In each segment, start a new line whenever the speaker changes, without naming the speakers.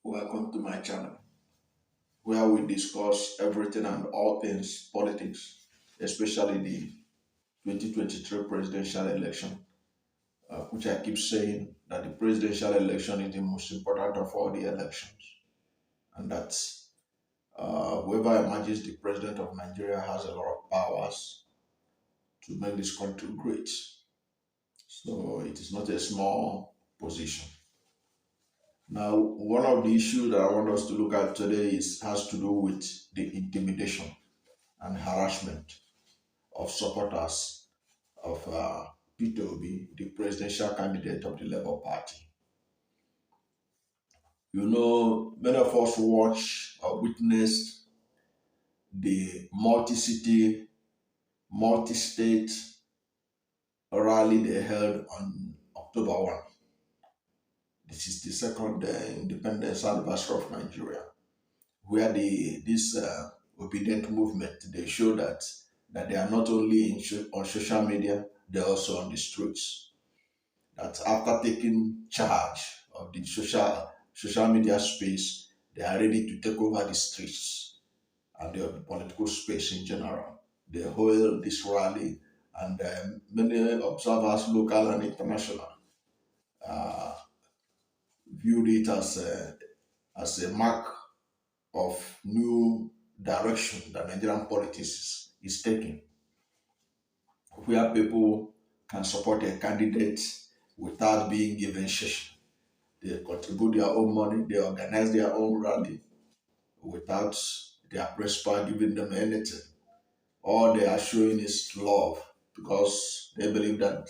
Welcome to my channel, where we discuss everything and all things politics, especially the 2023 presidential election, which I keep saying that the presidential election is the most important of all the elections, and that whoever emerges the president of Nigeria has a lot of powers to make this country great. So it is not a small position. Now, one of the issues that I want us to look at today has to do with the intimidation and harassment of supporters of Peter Obi, the presidential candidate of the Labour Party. You know, many of us watched or witnessed the multi-city, multi-state rally they held on October 1, the 62nd independence anniversary of Nigeria, where this obedient movement, they show that they are not only on social media, they're also on the streets. That after taking charge of the social media space, they are ready to take over the streets and the political space in general. They hold this rally, and many observers, local and international, uh, viewed it as a mark of new direction that Nigerian politics is taking, where people can support a candidate without being given shish. They contribute their own money, they organize their own rally without their principal giving them anything. All they are showing is love because they believe that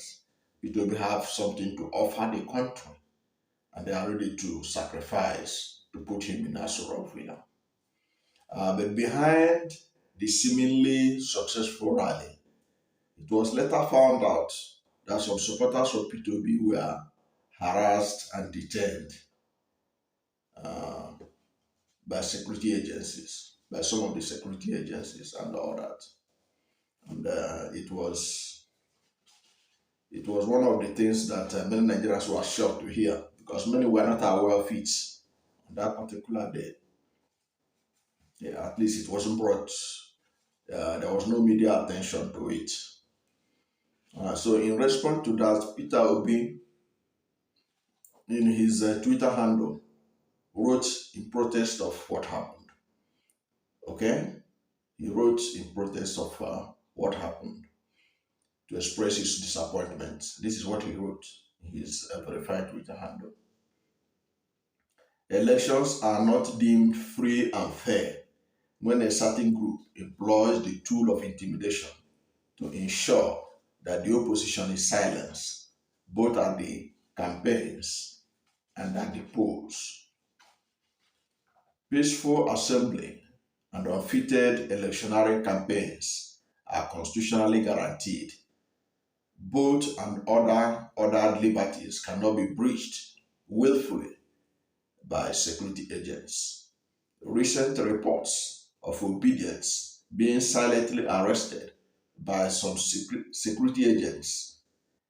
it will have something to offer the country, and they are ready to sacrifice to put him in as a winner. But behind the seemingly successful rally, it was later found out that some supporters of P2B were harassed and detained uh, by security agencies, by some of the security agencies and all that. And it was one of the things that many Nigerians were shocked to hear because many were not aware of it on that particular day. Yeah, at least it wasn't brought. There was no media attention to it. So in response to that, Peter Obi, in his Twitter handle, wrote in protest of what happened. Okay? He wrote in protest of what happened to express his disappointment. This is what he wrote in his verified Twitter handle. Elections are not deemed free and fair when a certain group employs the tool of intimidation to ensure that the opposition is silenced, both at the campaigns and at the polls. Peaceful assembly and unfettered electioneering campaigns are constitutionally guaranteed. Both and other liberties cannot be breached willfully by security agents. Recent reports of OBIdients being silently arrested by some security agents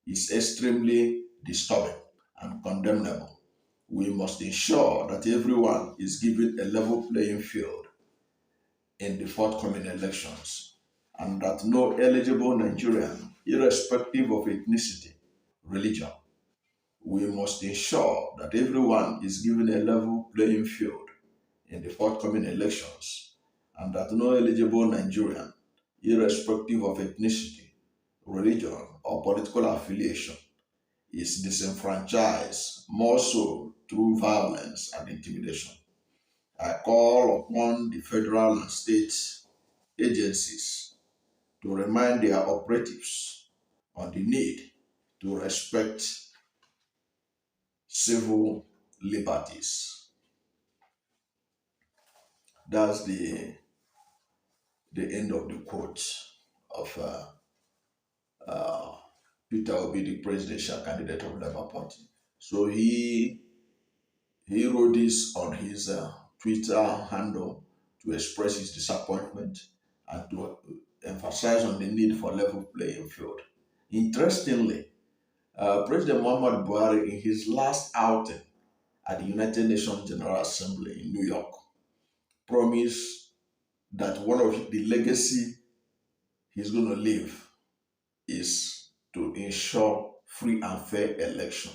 is extremely disturbing and condemnable. We must ensure that everyone is given a level playing field in the forthcoming elections, and that no eligible Nigerian, irrespective of ethnicity, religion, we must ensure that everyone is given a level playing field in the forthcoming elections, and that no eligible Nigerian, irrespective of ethnicity, religion, or political affiliation, is disenfranchised, more so through violence and intimidation. I call upon the federal and state agencies to remind their operatives on the need to respect civil liberties. That's the end of the quote of Peter Obi, the presidential candidate of Labour Party. So he wrote this on his Twitter handle to express his disappointment and to emphasize on the need for level playing field. Interestingly, President Muhammadu Buhari, in his last outing at the United Nations General Assembly in New York promised that one of the legacy he's going to leave is to ensure free and fair election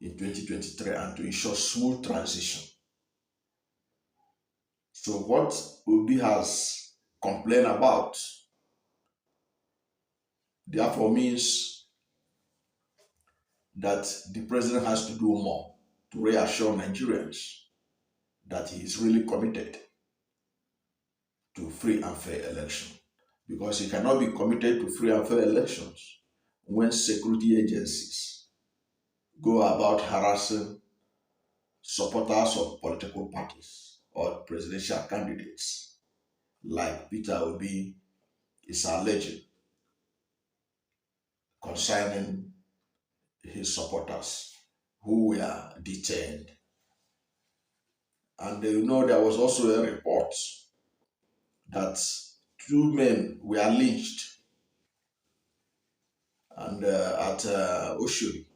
in 2023 and to ensure smooth transition. So what Obi has complained about therefore means that the president has to do more to reassure Nigerians that he is really committed to free and fair election. Because he cannot be committed to free and fair elections when security agencies go about harassing supporters of political parties or presidential candidates, like Peter Obi is alleging concerning his supporters who were detained. And there was also a report that two men were lynched and at Oshodi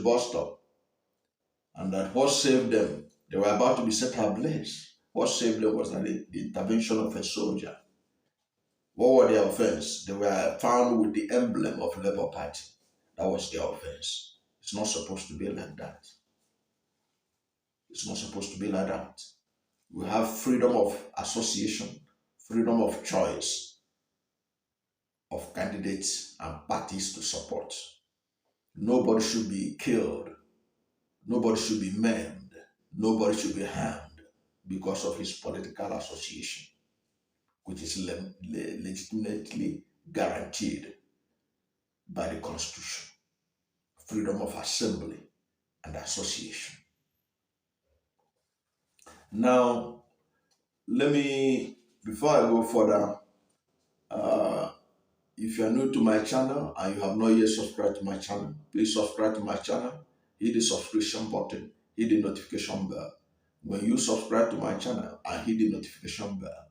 bus stop, and that what saved them, they were about to be set ablaze. What saved them was the intervention of a soldier. What were their offense? They were found with the emblem of Labour Party. That was their offense. It's not supposed to be like that. It's not supposed to be like that. We have freedom of association, freedom of choice of candidates and parties to support. Nobody should be killed. Nobody should be maimed. Nobody should be harmed because of his political association, which is legitimately guaranteed by the Constitution. Freedom of assembly and association. Now, before I go further, if you are new to my channel and you have not yet subscribed to my channel, please subscribe to my channel, hit the subscription button, hit the notification bell. When you subscribe to my channel and hit the notification bell,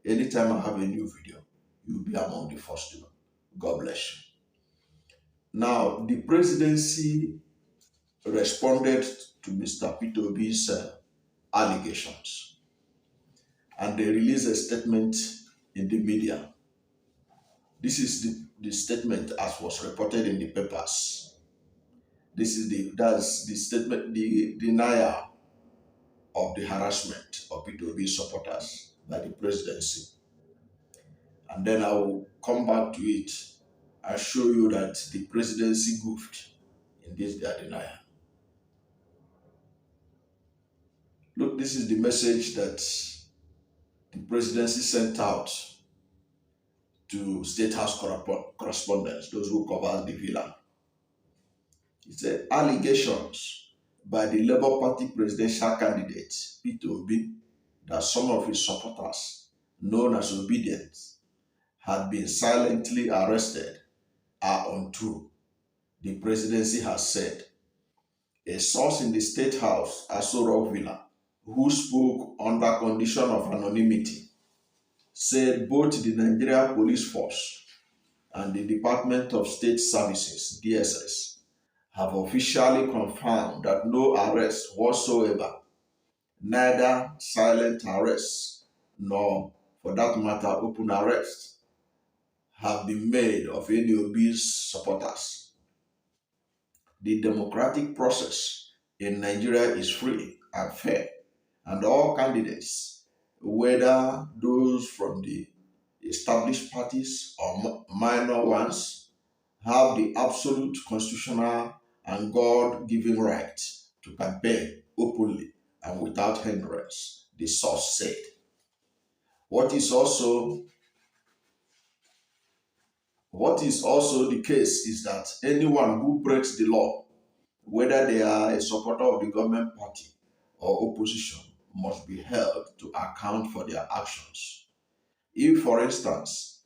anytime I have a new video, you'll be among the first to know. God bless you. Now, the presidency responded to Mr. Peter Obi's allegations, and they released a statement in the media. This is the statement as was reported in the papers. That's the statement, the denial of the harassment of Peter Obi's supporters by the presidency. And then I will come back to it and show you that the presidency goofed in this their denial. Look, this is the message that the presidency sent out to State House correspondents, those who cover the villa. It said, allegations by the Labour Party presidential candidate, Peter Obi, that some of his supporters, known as OBIdients, had been silently arrested are untrue, the presidency has said. A source in the State House, Aso Rock Villa, who spoke under condition of anonymity, said both the Nigeria Police Force and the Department of State Services, DSS, have officially confirmed that no arrest whatsoever, neither silent arrests nor, for that matter, open arrests, have been made of any Obi's supporters. The democratic process in Nigeria is free and fair, and all candidates, whether those from the established parties or minor ones, have the absolute constitutional and God-given right to campaign openly and without hindrance, the source said. What is also the case is that anyone who breaks the law, whether they are a supporter of the government party or opposition, must be held to account for their actions. If, for instance,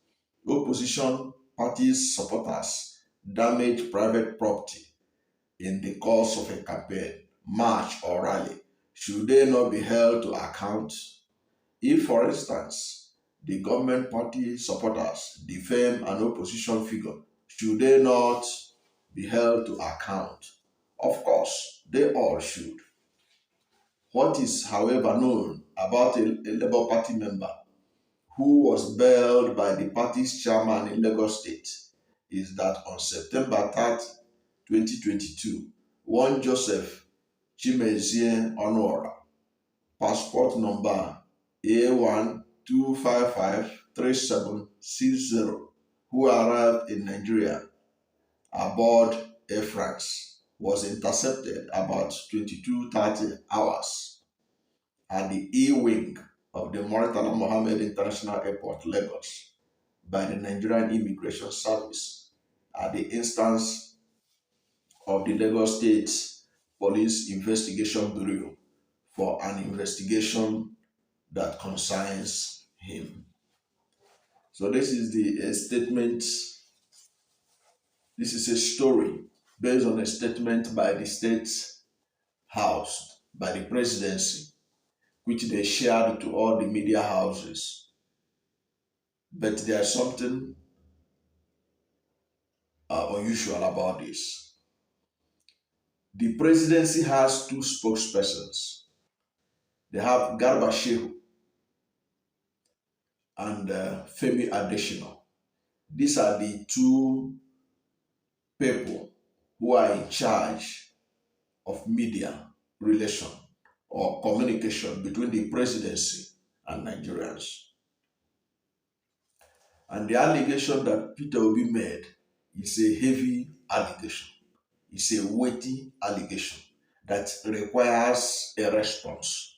opposition parties' supporters damage private property in the course of a campaign, march, or rally, should they not be held to account? If, for instance, the government party supporters defame an opposition figure, should they not be held to account? Of course, they all should. What is, however, known about a Labour Party member who was bailed by the party's chairman in Lagos State is that on September 3rd, 2022, one Joseph Chimezie Onora, passport number A12553760, who arrived in Nigeria aboard Air France, was intercepted about 22:30 hours at the E-wing of the Murtala Mohammed International Airport, Lagos, by the Nigerian Immigration Service at the instance of the Lagos State Police Investigation Bureau for an investigation that concerns him. So this is the statement. This is a story based on a statement by the State House, by the presidency, which they shared to all the media houses. But there's something unusual about this. The presidency has two spokespersons. They have Garba Shehu and Femi Adesina. These are the two people who are in charge of media relation or communication between the presidency and Nigerians. And the allegation that Peter Obi made is a heavy allegation. It's a weighty allegation that requires a response.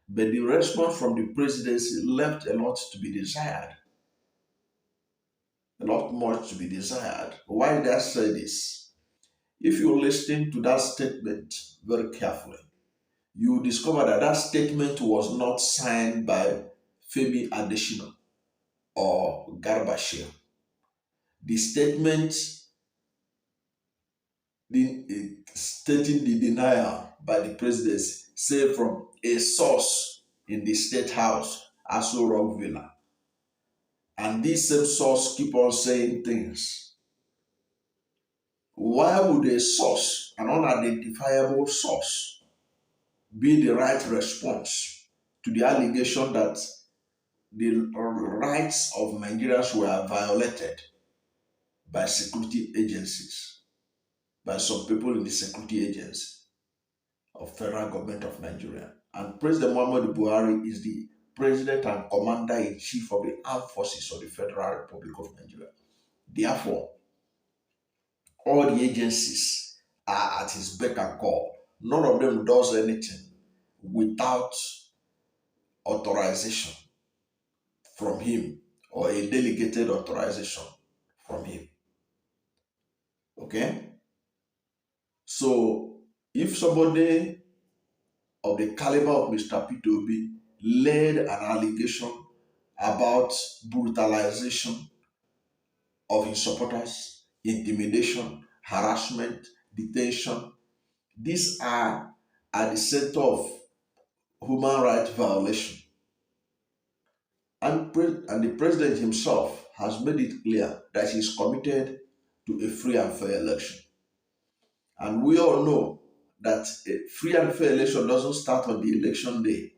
But the response from the presidency left a lot to be desired. A lot more to be desired. Why did I say this? If you listen to that statement very carefully, you discover that that statement was not signed by Femi Adesina or Garba Shehu. The statement stating the denial by the presidency, say from a source in the State House, Aso Rock Villa. And this same source keep on saying things. Why would a source, an unidentifiable source, be the right response to the allegation that the rights of Nigerians were violated by security agencies, by some people in the security agency of federal government of Nigeria? And President Muhammadu Buhari is the President and Commander-in-Chief of the Armed Forces of the Federal Republic of Nigeria. Therefore, all the agencies are at his beck and call. None of them does anything without authorization from him or a delegated authorization from him. Okay? So, if somebody of the caliber of Mr. Peter Obi led an allegation about brutalization of his supporters, intimidation, harassment, detention, these are at the center of human rights violation. And the president himself has made it clear that he is committed to a free and fair election. And we all know that a free and fair election doesn't start on the election day.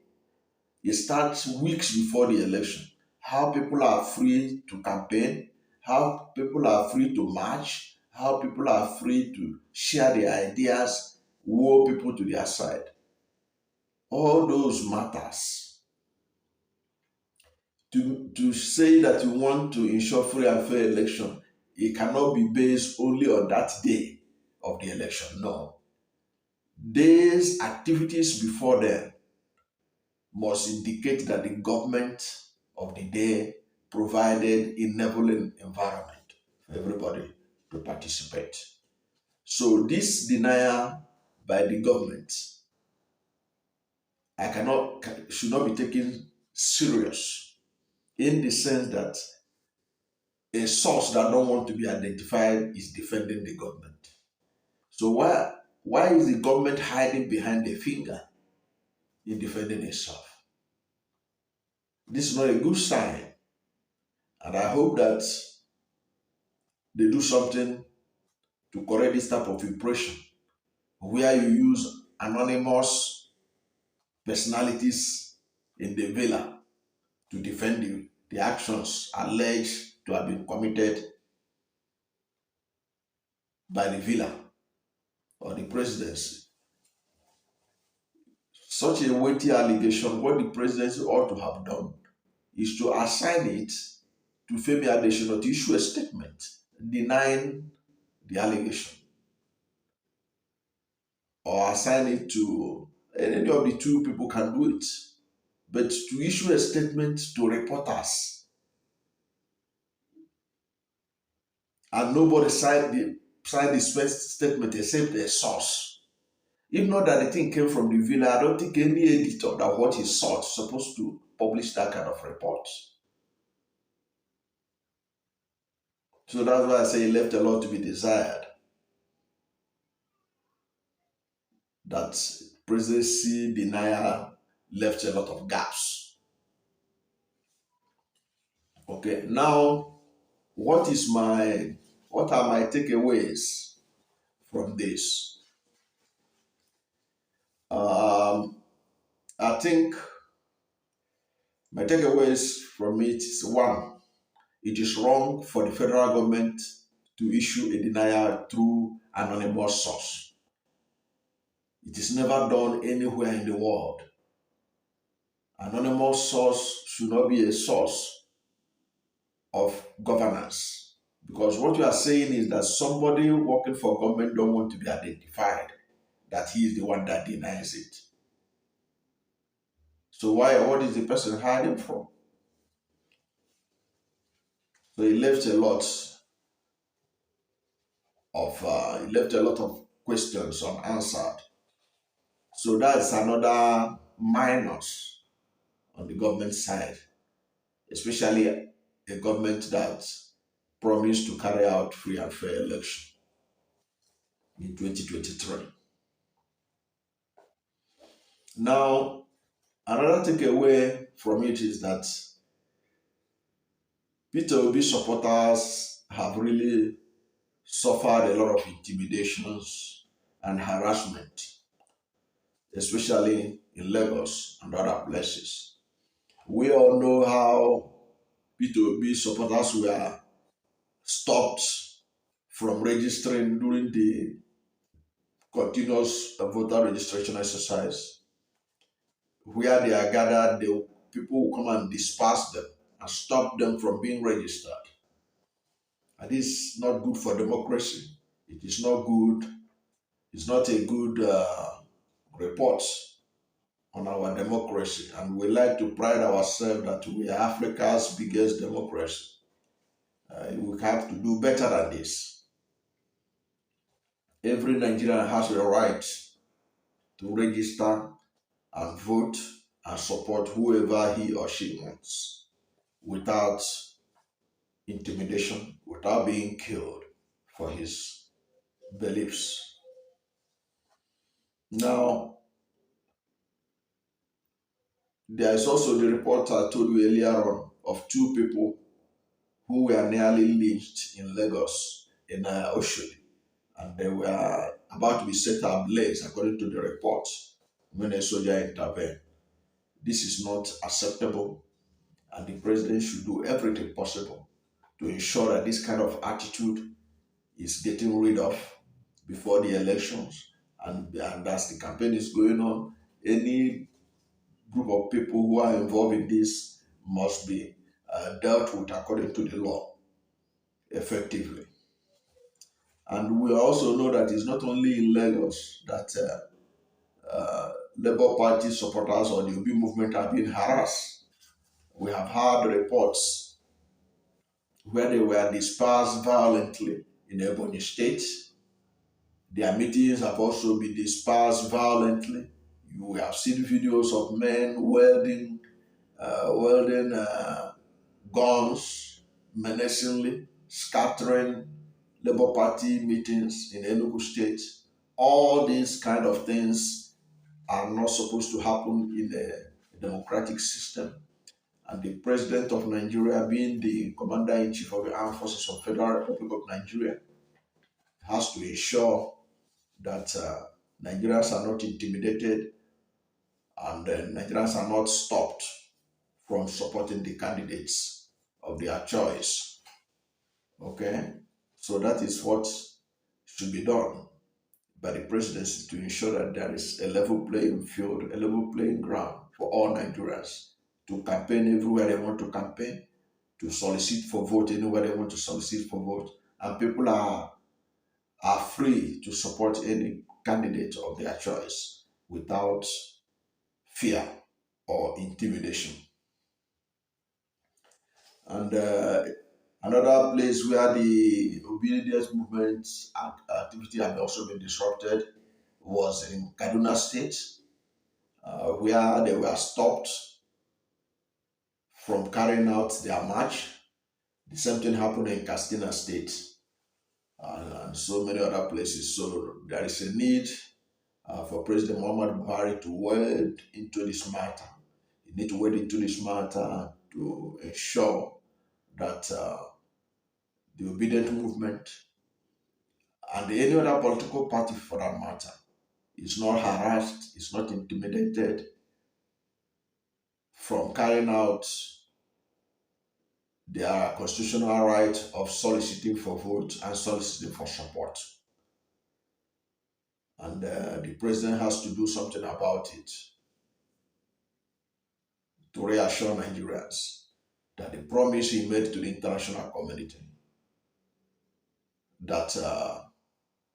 It starts weeks before the election. How people are free to campaign, how people are free to march, how people are free to share their ideas, woo people to their side. All those matters. To say that you want to ensure free and fair election, it cannot be based only on that day of the election. No. Days, activities before then must indicate that the government of the day provided enabling environment for everybody to participate. So this denial by the government should not be taken serious, in the sense that a source that don't want to be identified is defending the government. So why is the government hiding behind a finger in defending itself? This is not a good sign. And I hope that they do something to correct this type of impression where you use anonymous personalities in the villa to defend the actions alleged to have been committed by the villa or the presidency. Such a weighty allegation, what the presidency ought to have done is to assign it to Femi Adesina to issue a statement denying the allegation, or assign it to any of the two people can do it. But to issue a statement to reporters and nobody signed the statement except a source. If not that the thing came from the villa, I don't think any editor that what he sought is supposed to publish that kind of report. So that's why I say he left a lot to be desired. That presidency denial left a lot of gaps. Okay, now what are my takeaways from this? I think my takeaways from it is one, it is wrong for the federal government to issue a denial through anonymous source. It is never done anywhere in the world. Anonymous source should not be a source of governance, because what you are saying is that somebody working for government don't want to be identified, that he is the one that denies it. So what is the person hiding from? So he left a lot of questions unanswered. So that's another minus on the government side, especially a government that promised to carry out free and fair election in 2023. Now, another takeaway from it is that Peter Obi supporters have really suffered a lot of intimidations and harassment, especially in Lagos and other places. We all know how Peter Obi supporters were stopped from registering during the continuous voter registration exercise. Where they are gathered, the people will come and disperse them and stop them from being registered. And this is not good for democracy. It is not good. It's not a good report on our democracy. And we like to pride ourselves that we are Africa's biggest democracy. We have to do better than this. Every Nigerian has a right to register and vote and support whoever he or she wants without intimidation, without being killed for his beliefs. Now, there is also the report I told you earlier on of two people who were nearly lynched in Lagos, in Oshodi, and they were about to be set ablaze according to the report when a soldier intervened. This is not acceptable, and the president should do everything possible to ensure that this kind of attitude is getting rid of before the elections. And as the campaign is going on, any group of people who are involved in this must be dealt with according to the law effectively. And we also know that it's not only in Lagos that Labour Party supporters or the Obi movement are being harassed. We have heard reports where they were dispersed violently in Ebonyi State. Their meetings have also been dispersed violently. You have seen videos of men wielding guns menacingly, scattering Labour Party meetings in Enugu State. All these kind of things are not supposed to happen in a democratic system. And the President of Nigeria, being the Commander-in-Chief of the Armed Forces of the Federal Republic of Nigeria, has to ensure that Nigerians are not intimidated, and Nigerians are not stopped from supporting the candidates of their choice. Okay? So that is what should be done by the presidency to ensure that there is a level playing field, a level playing ground for all Nigerians to campaign everywhere they want to campaign, to solicit for vote anywhere they want to solicit for vote, and people are free to support any candidate of their choice without fear or intimidation. And another place where the obedience movement activity had also been disrupted was in Kaduna State, where they were stopped from carrying out their march. The same thing happened in Katsina State and so many other places. So there is a need for President Muhammadu Buhari to wade into this matter. You need to wade into this matter to ensure that the obedient movement and any other political party for that matter is not harassed, is not intimidated from carrying out their constitutional right of soliciting for votes and soliciting for support. And the president has to do something about it to reassure Nigerians that the promise he made to the international community that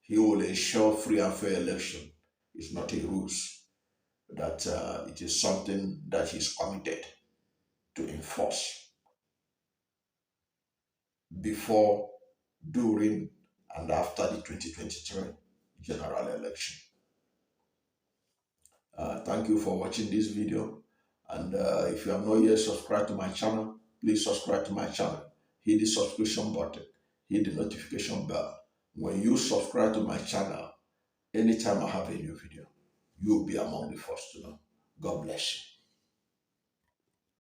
he will ensure free and fair election is not a ruse, that it is something that he's committed to enforce before, during, and after the 2023 general election. Thank you for watching this video. And if you have not yet subscribed to my channel, please subscribe to my channel. Hit the subscription button. Hit the notification bell. When you subscribe to my channel, anytime I have a new video, you'll be among the first to know. God bless you.